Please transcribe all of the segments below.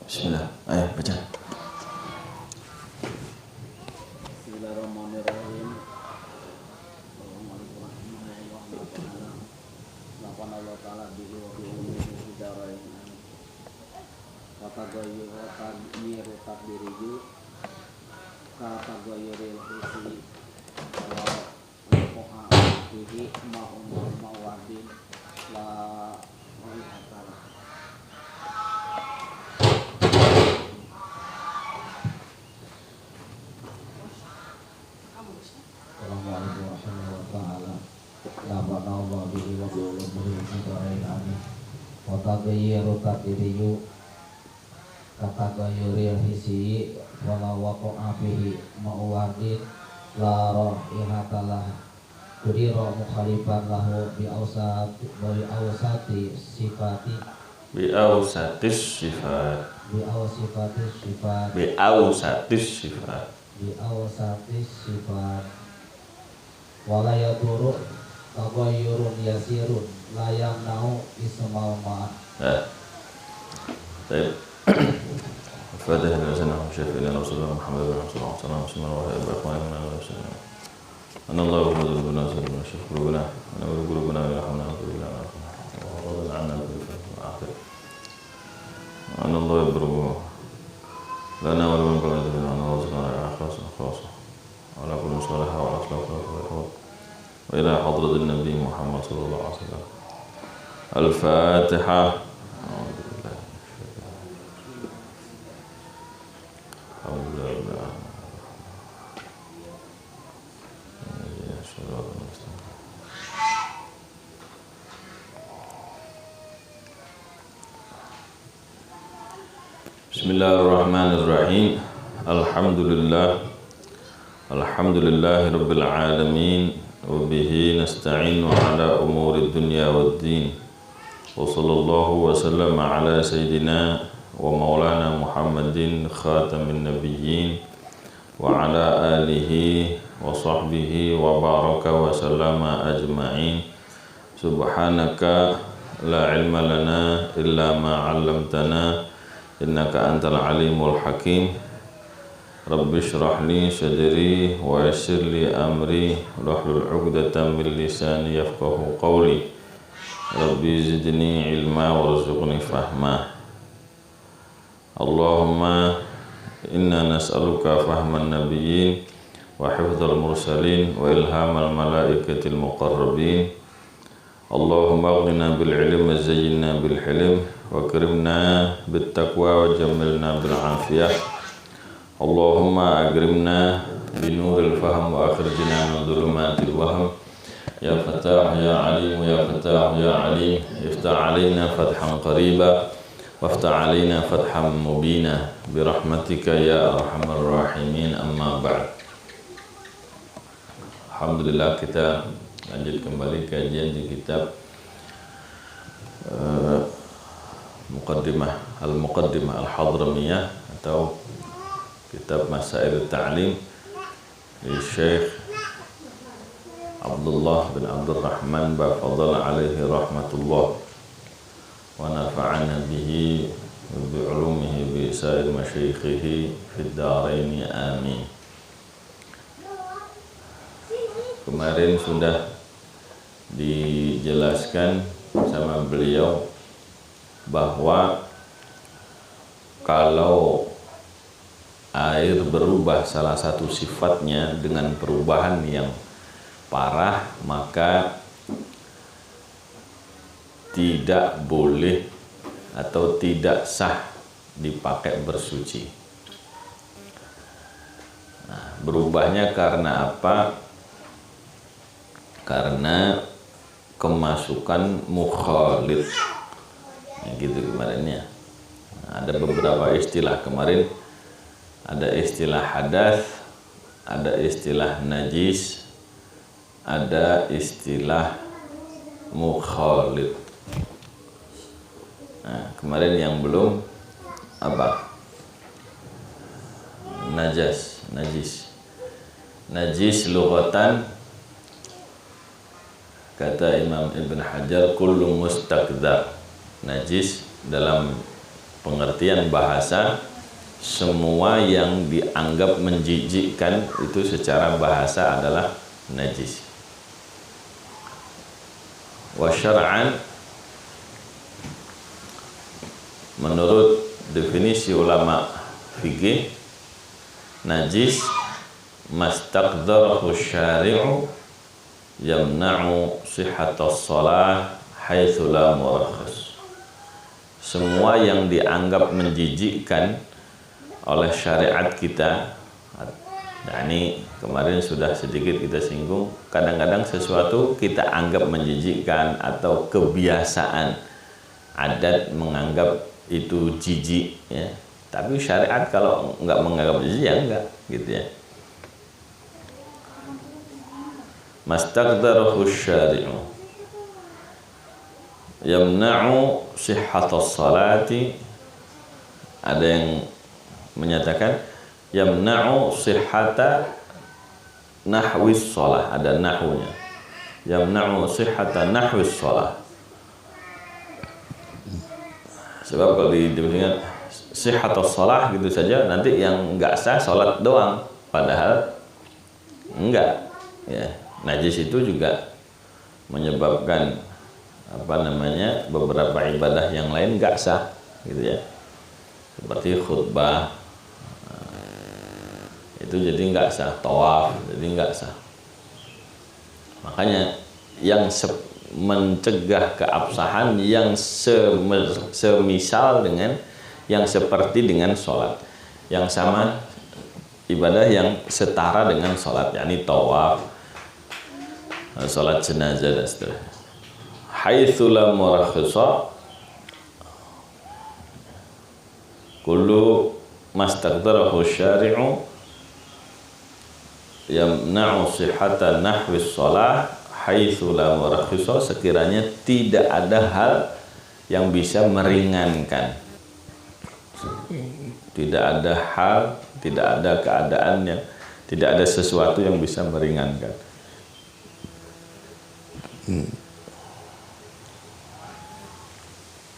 Bismillah. Ayo baca. Bismillahirrahmanirrahim. Allah Ta'ala bihi wa bi ummihi bidarain. Wa tagayyuru takdiriyu ka tagayyuril hisi wa qoha bihi ma'umur mawadin la wa'atala. Assalamualaikum warahmatullahi wabarakatuh. Nabana Allah bihi wa bi ulumihi bidarain amin. Wa tagayyuru takdiriyu katagayyuril hisi wala waqa'a bihi ma'uwadin la rahihatalah kudira mukhalifan lahu bi awsati sifati Bi awsatis sifat. bi awsifatis sifat Bi awsatis sifat. bi awsatis sifat wala yaduru tagayyurun yasirun la yamna'u ismal ma'. Baik. Al-Fatihah lana sanahum syafi'ina Rasulullah Muhammad bin Rasulullah sallallahu alaihi wasallam wa ala ikhwanina wa sallam. Anallahu wa rabbuna sallallahu alaihi wasallam. Ana wa qulubuna yarhamna wa qulubuna wa radana 'anna bil akhir. Anallahu yabru lana wa lakum kullu dhikrin wa nazana akhlas wa ala kulli salah wa aslahu wa ila hadratin nabi Muhammad sallallahu alaihi wasallam. Al-Fatihah. Bismillahirrahmanirrahim. Alhamdulillahi rabbil alamin wa bihi nasta'inu ala umuri dunya waddin. Wa sallallahu wa sallama ala sayyidina wa maulana Muhammadin khatamin nabiyyin wa ala alihi wa sahbihi wa baraka wa sallama ajma'in. Subhanaka la ilma lana illa ma 'allamtana innaka antal alimul hakim. Rabbi shrah li sadri wa yassir li amri wahlul 'uqdatam min lisani yafqahu qawli. Rabbi zidni ilma warzuqni fahma. Allahumma inna nas'aluka fahman nabiyyin wa hifdzal mursalin wa ilhamal malaikatil muqarrabin. Allahumma aghnina bil ilmi wa zayyinna bil hilm wa akrimna bit taqwa wa jammilna bil afiyah. Allahumma akrimna bi nuril fahm wa akhrijna min dhulumatil wahm. Ya Fattah ya Alim ya Fattah ya Alim iftah alaina fathan qariba waftah alaina fathan mubina bi rahmatika ya arhamar rahimin. Amma ba'd. Alhamdulillah, kita lanjut kembali kajian di kitab Al-Muqaddimah Al-Hadramiyah atau kitab Masail Ta'lim di Syekh Abdullah bin Abdurrahman Bafadal alaihi rahmatullah wa nafa'ana bihi wa bi'ulumihi bi sa'ir masyayikhihi fid daraini amin. Kemarin sudah dijelaskan sama beliau bahwa kalau air berubah salah satu sifatnya dengan perubahan yang parah, maka tidak boleh atau tidak sah dipakai bersuci. Nah, berubahnya karena apa? Karena kemasukan mukhalid. Ya, gitu kemarinnya. Nah, ada beberapa istilah kemarin. Ada istilah hadas, ada istilah najis, ada istilah mukhalid. Nah, kemarin yang belum apa? Najis. Najis lughatan, kata Imam Ibn Hajar, kullu mustaqdar. Najis dalam pengertian bahasa, semua yang dianggap menjijikkan itu secara bahasa adalah najis. Wa syar'an, menurut definisi ulama fikih, najis mastaqdarahu syari'u yamna'u sihhatas shalah haitsu la murakhas. Semua yang dianggap menjijikkan oleh syariat kita, nah ini kemarin sudah sedikit kita singgung, kadang-kadang sesuatu kita anggap menjijikkan atau kebiasaan adat menganggap itu jijik ya. Tapi syariat kalau nggak menganggap jijik ya enggak gitu ya. Mastaqdarahu syari'u yamna'u sihhatas salati, ada yang menyatakan yamna'u sihhata nahwis shalah, ada nahwunya, yamna'u sihhata nahwis shalah. Sebab kalau didefinisikan sihhatus shalah gitu saja, nanti yang enggak sah salat doang, padahal enggak ya. Najis itu juga menyebabkan beberapa ibadah yang lain enggak sah gitu ya, seperti khutbah itu jadi enggak sah, tawaf jadi enggak sah. Makanya yang mencegah keabsahan yang semisal dengan yang seperti dengan sholat, yang sama ibadah yang setara dengan sholat, yakni tawaf, sholat jenazah dan seterusnya. Haitsu la murakhasa kullu mastaqdarahu syari'u yamna'u sihhata nahwis shalah haitsu la murakhasa, sekiranya tidak ada hal yang bisa meringankan, tidak ada hal, tidak ada keadaan yang, tidak ada sesuatu yang bisa meringankan.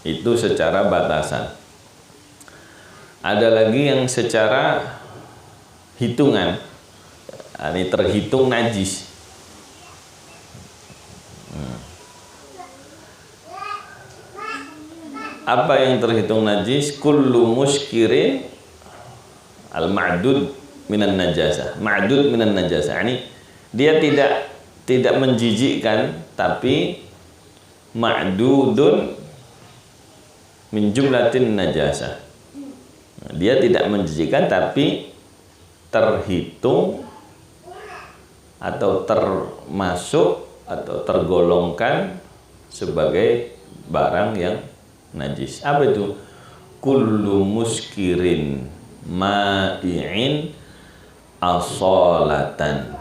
Itu secara batasan. Ada lagi yang secara hitungan, ini terhitung najis. Apa yang terhitung najis? Kullu muskirin al-ma'dud minan najasah. Ma'dud minan najasah. Ini dia tidak menjijikkan, tapi ma'dudun min jumlatin najasah. Dia tidak menjijikkan tapi terhitung atau termasuk atau tergolongkan sebagai barang yang najis. Apa itu? Kullu muskirin ma'i'in asolatan.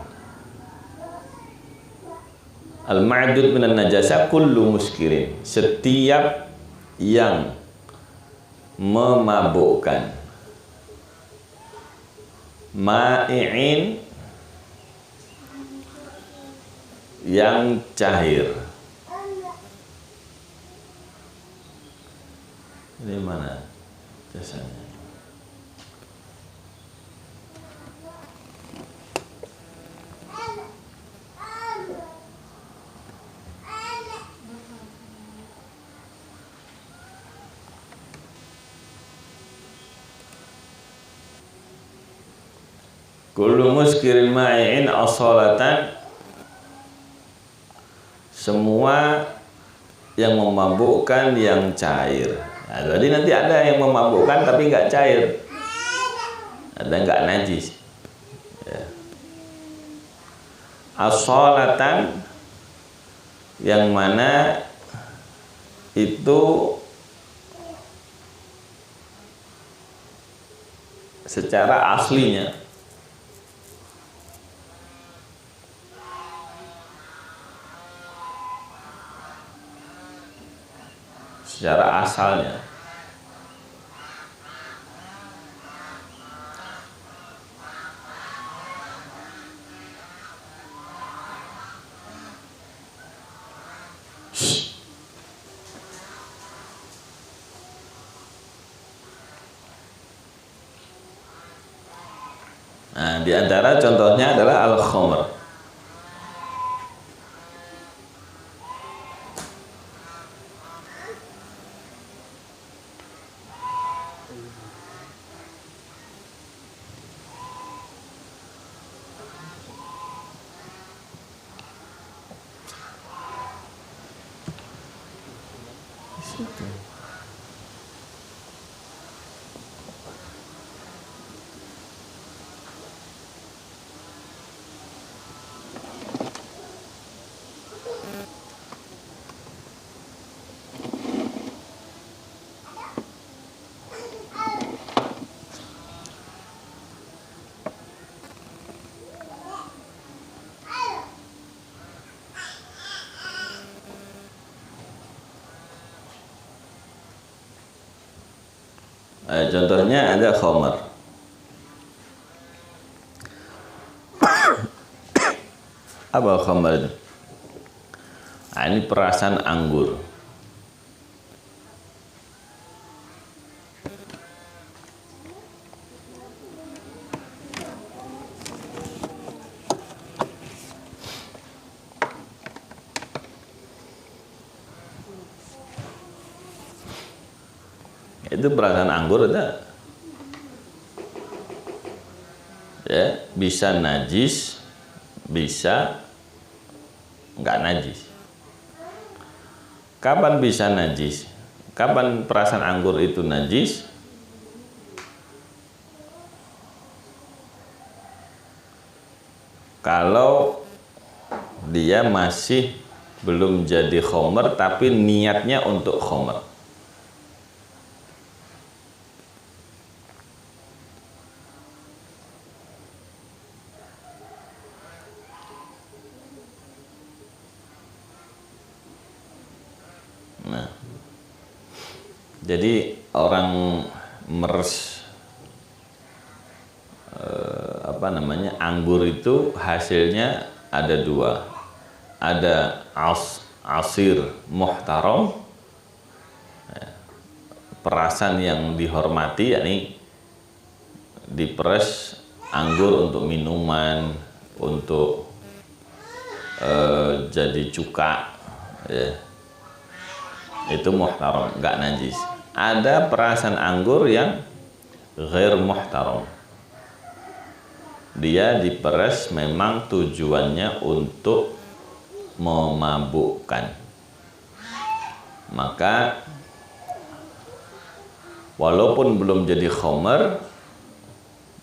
Al-ma'dud minan najasa kullu muskirin, setiap yang memabukkan. Ma'i'in, yang cair. Ini mana jasanya? Kullu muskirin ma'i'in asolatan, semua yang memabukkan yang cair. Nah, jadi nanti ada yang memabukkan tapi nggak cair, ada nggak najis ya. Asolatan, yang mana itu secara aslinya, secara asalnya. Nah, di antara contohnya adalah al-khamr. Contohnya ada khamar. Apa khamar itu? Nah, ini perasan anggur. Itu perasan anggur ada, ya, bisa najis, bisa nggak najis. Kapan bisa najis? Kapan perasan anggur itu najis? Kalau dia masih belum jadi khamr tapi niatnya untuk khamr. Nah, jadi orang meres anggur itu hasilnya ada dua, ada asir muhtaram, perasan yang dihormati, yakni diperes anggur untuk minuman, untuk jadi cuka, ya. Itu muhtaram, nggak najis. Ada perasan anggur yang ghair muhtaram. Dia diperes memang tujuannya untuk memabukkan. Maka walaupun belum jadi khamr,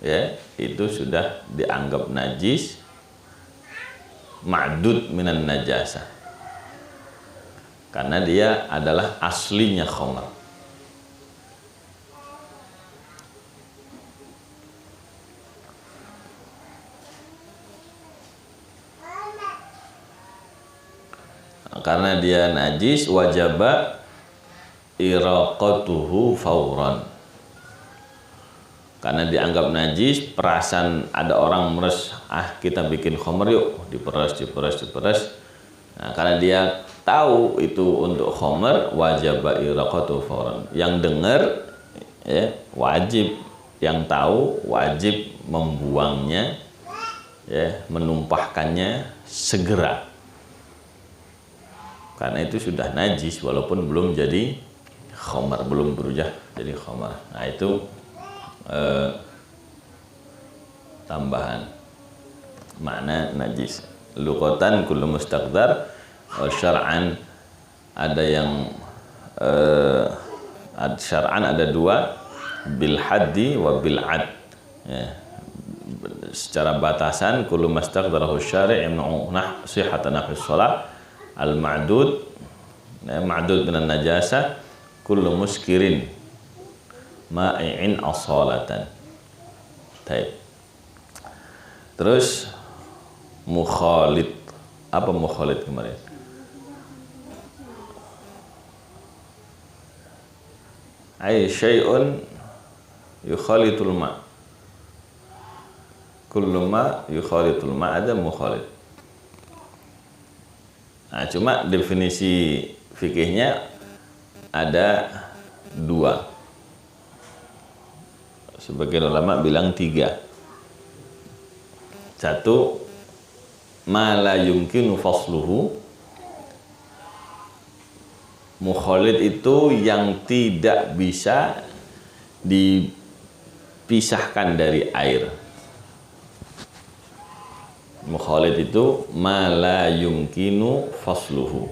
ya, itu sudah dianggap najis, ma'dud minan najasa. Karena dia adalah aslinya khamr. Karena dia najis, wajaba iraqatuhu fauran. Karena dianggap najis, perasan ada orang meres, kita bikin khamr yuk, diperes. Nah, karena dia tahu itu untuk khamr, wajaba iraqatuhu fauran. Yang dengar, ya, wajib, yang tahu wajib membuangnya, ya, menumpahkannya segera. Karena itu sudah najis walaupun belum jadi khamr, belum berubah jadi khamr. Nah, itu tambahan makna najis. Lughatan kullu mustaqdar, syar'an ada yang syar'an ada dua, bil haddi wa bil ad. Ya. Secara batasan kullu mustaqdarahu syari' yamna'u sihhatan nahwi shalah. Al-ma'dud, ma'dud minan najasa, kullu muskirin ma'i'in asalatan. Taib. Terus mukhalid. Apa mukhalid kemarin? Ay syai'un yukhalitul ma'. Kullu ma yukhalitul ma' ada mukhalid. Nah, cuma definisi fikihnya ada dua. Sebagian ulama bilang tiga. Satu, ma la yumkinu fasluhu. Mukhalid itu yang tidak bisa dipisahkan dari air. Mukhalid itu ma la yumkinu fasluhu.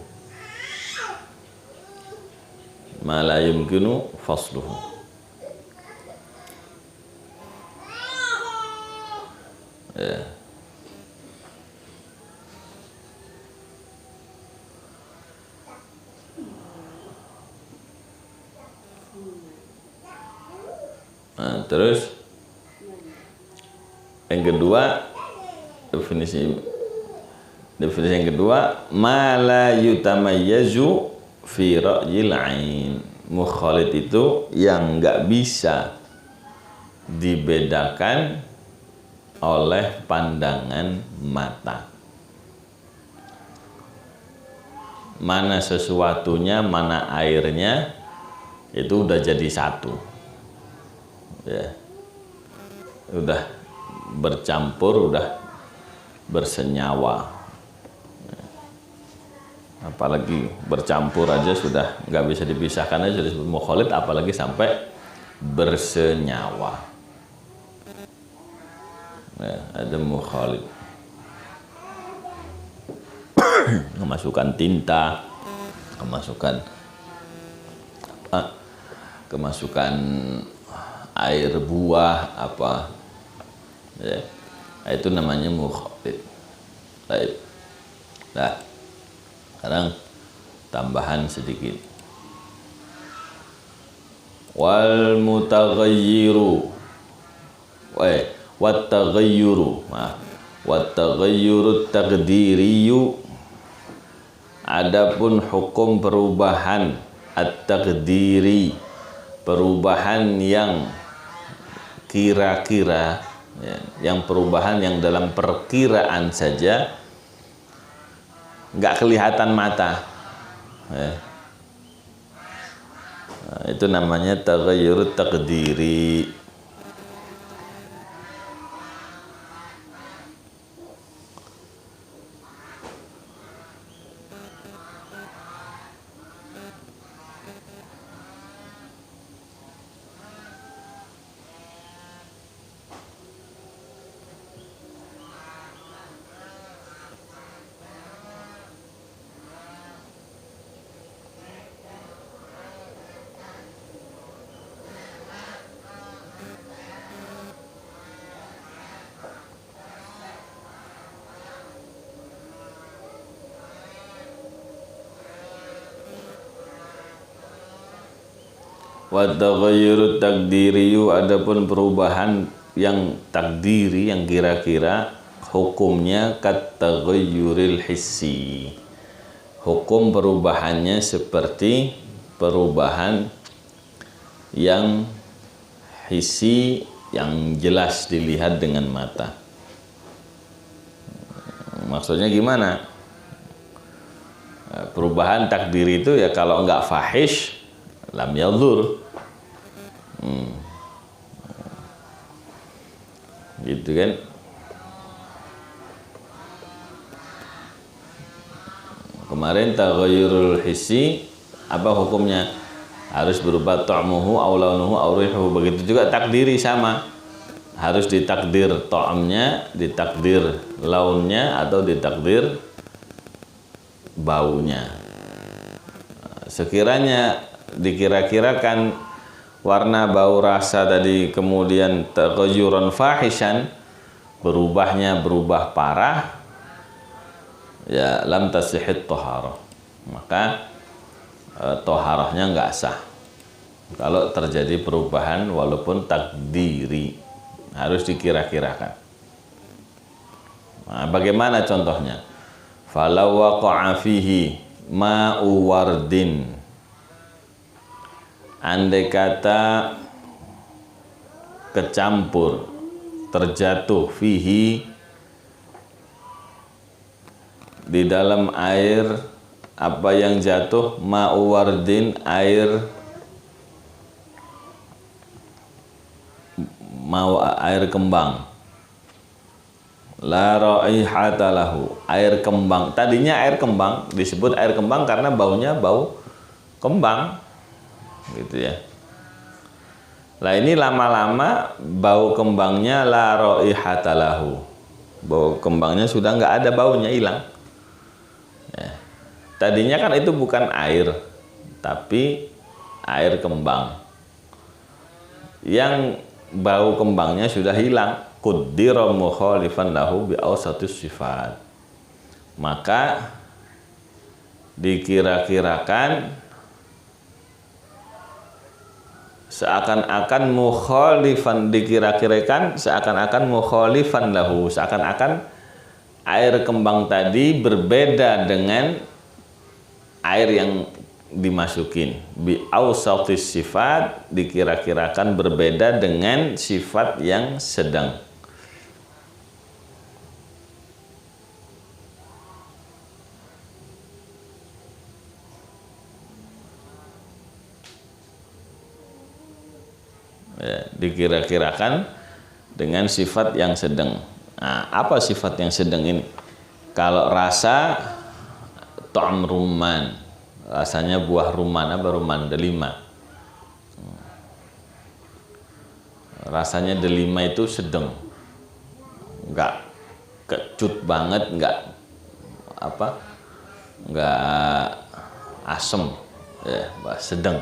Ma la yumkinu fasluhu. Ya. Nah, terus yang kedua, definisi yang kedua, ma la yutamayyazu fi ra'yil ain. Mukhalid itu yang enggak bisa dibedakan oleh pandangan mata. Mana sesuatunya, mana airnya, itu udah jadi satu. Ya. Udah bercampur, udah bersenyawa. Apalagi bercampur aja sudah nggak bisa dipisahkan aja disebut mukhalid, apalagi sampai bersenyawa. Ya, ada mukhalid. Kemasukan tinta, kemasukan air buah apa, ya, itu namanya mukhalid. Baik. Nah, sekarang tambahan sedikit. Wal mutaghayyiru, wat taghayyuru, wat taghayyuru taqdiriyu. Adapun hukum perubahan at-taqdiri, perubahan yang kira-kira, ya, yang perubahan yang dalam perkiraan saja, nggak kelihatan mata, ya. Nah, itu namanya taghayyur taqdiri. Wa taghayyurut taqdiriyu, adapun perubahan yang takdiri, yang kira-kira, hukumnya kat taghayyuril hissi. Hukum perubahannya seperti perubahan yang hissi, yang jelas dilihat dengan mata. Maksudnya gimana? Perubahan takdiri itu ya kalau enggak fahish lam yadhur. Gitu kan. Kemarin taghayyurul hissi apa hukumnya? Harus berupa ta'muhu aw launuhu aw rihuhu. Begitu juga takdiri sama. Harus ditakdir ta'amnya, ditakdir launnya, atau ditakdir baunya. Sekiranya dikira-kirakan warna, bau, rasa tadi kemudian taghayyuran fahishan, berubahnya berubah parah, ya lam tasihhit thaharah, maka thaharahnya nggak sah. Kalau terjadi perubahan walaupun takdiri, harus dikira-kirakan. Nah, bagaimana contohnya? Falau waqa'a fihi ma'u wardin, andai kata kecampur, terjatuh fihi, di dalam air, apa yang jatuh? Ma'u wardin, air kembang, La raihata lahu, air kembang. Tadinya air kembang, disebut air kembang karena baunya bau kembang, gitu ya. Lah ini lama-lama bau kembangnya la raihata lahu, bau kembangnya sudah nggak ada baunya, hilang. Ya. Tadinya kan itu bukan air, tapi air kembang. Yang bau kembangnya sudah hilang. Qaddira mukhalifan lahu bi awsatus sifat. Maka dikira-kirakan seakan-akan mukhalifan, dikira-kirakan seakan-akan mukhalifan lahu, seakan-akan air kembang tadi berbeda dengan air yang dimasukin. Bi awsatis sifat, dikira-kirakan berbeda dengan sifat yang sedang. Ya, dikira-kirakan dengan sifat yang sedang. Nah, apa sifat yang sedang ini? Kalau rasa ta'am rumman, rasanya buah rumman, apa rumman delima. Rasanya delima itu sedang, nggak kecut banget, nggak asem, ya, sedang.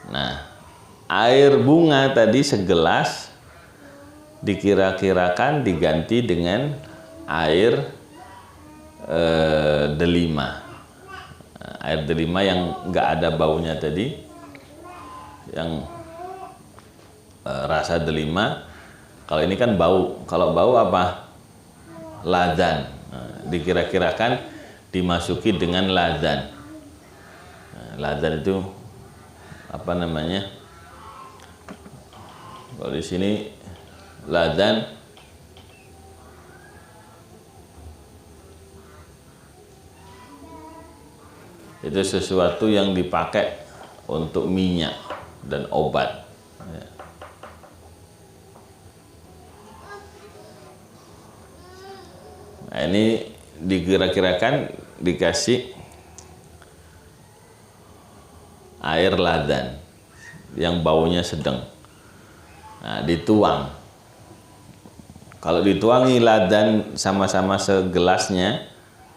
Nah, air bunga tadi segelas dikira-kirakan diganti dengan air delima. Air delima yang nggak ada baunya tadi, yang rasa delima. Kalau ini kan bau. Kalau bau apa? Ladan. Dikira-kirakan dimasuki dengan ladan. Ladan itu apa namanya? Kalau di sini ladan itu sesuatu yang dipakai untuk minyak dan obat. Ya. Nah, ini dikira-kirakan dikasih air ladan yang baunya sedang. Nah, dituang. Kalau dituangi ladan sama-sama segelasnya,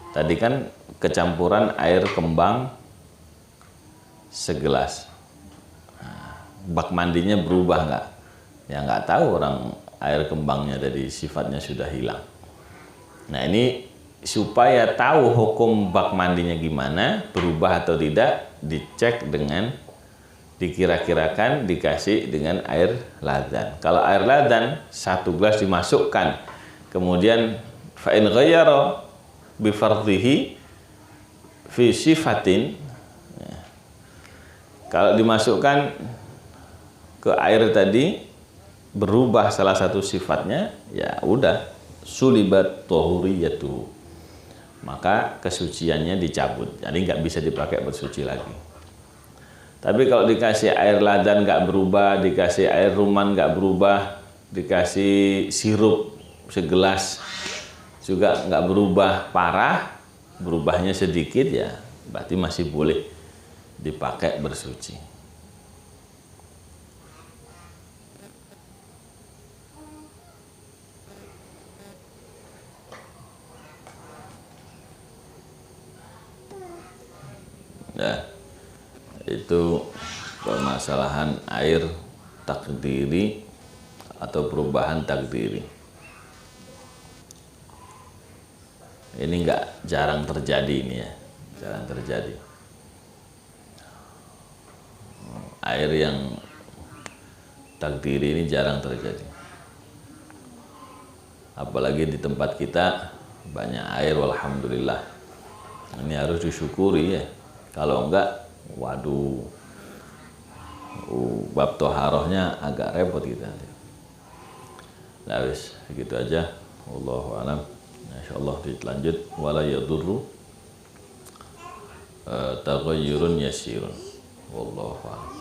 tadi kan kecampuran air kembang segelas. Nah, bak mandinya berubah nggak? Ya nggak tahu orang, air kembangnya tadi sifatnya sudah hilang. Nah, ini supaya tahu hukum bak mandinya gimana, berubah atau tidak, dicek dengan dikira-kirakan dikasih dengan air ladan. Kalau air ladan 1 gelas dimasukkan, kemudian fa in ghayyara bi fardhihi fi sifatin, ya. Kalau dimasukkan ke air tadi berubah salah satu sifatnya, ya udah sulibat tahuriyatu, maka kesuciannya dicabut, jadi nggak bisa dipakai bersuci lagi. Tapi kalau dikasih air ladan nggak berubah, dikasih air rumman nggak berubah, dikasih sirup segelas juga nggak berubah parah, berubahnya sedikit, ya berarti masih boleh dipakai bersuci. Ya. Itu permasalahan air takdiri atau perubahan takdiri. Ini enggak jarang terjadi ini ya, jarang terjadi. Air yang takdiri ini jarang terjadi. Apalagi di tempat kita banyak air, walhamdulillah. Ini harus disyukuri ya. Kalau enggak, waduh, bab toharohnya agak repot kita. Nah, wis gitu aja. Wallahu a'lam. Insyaallah dilanjut wala yadurru taghayyurun yasirun. Wallahu a'lam.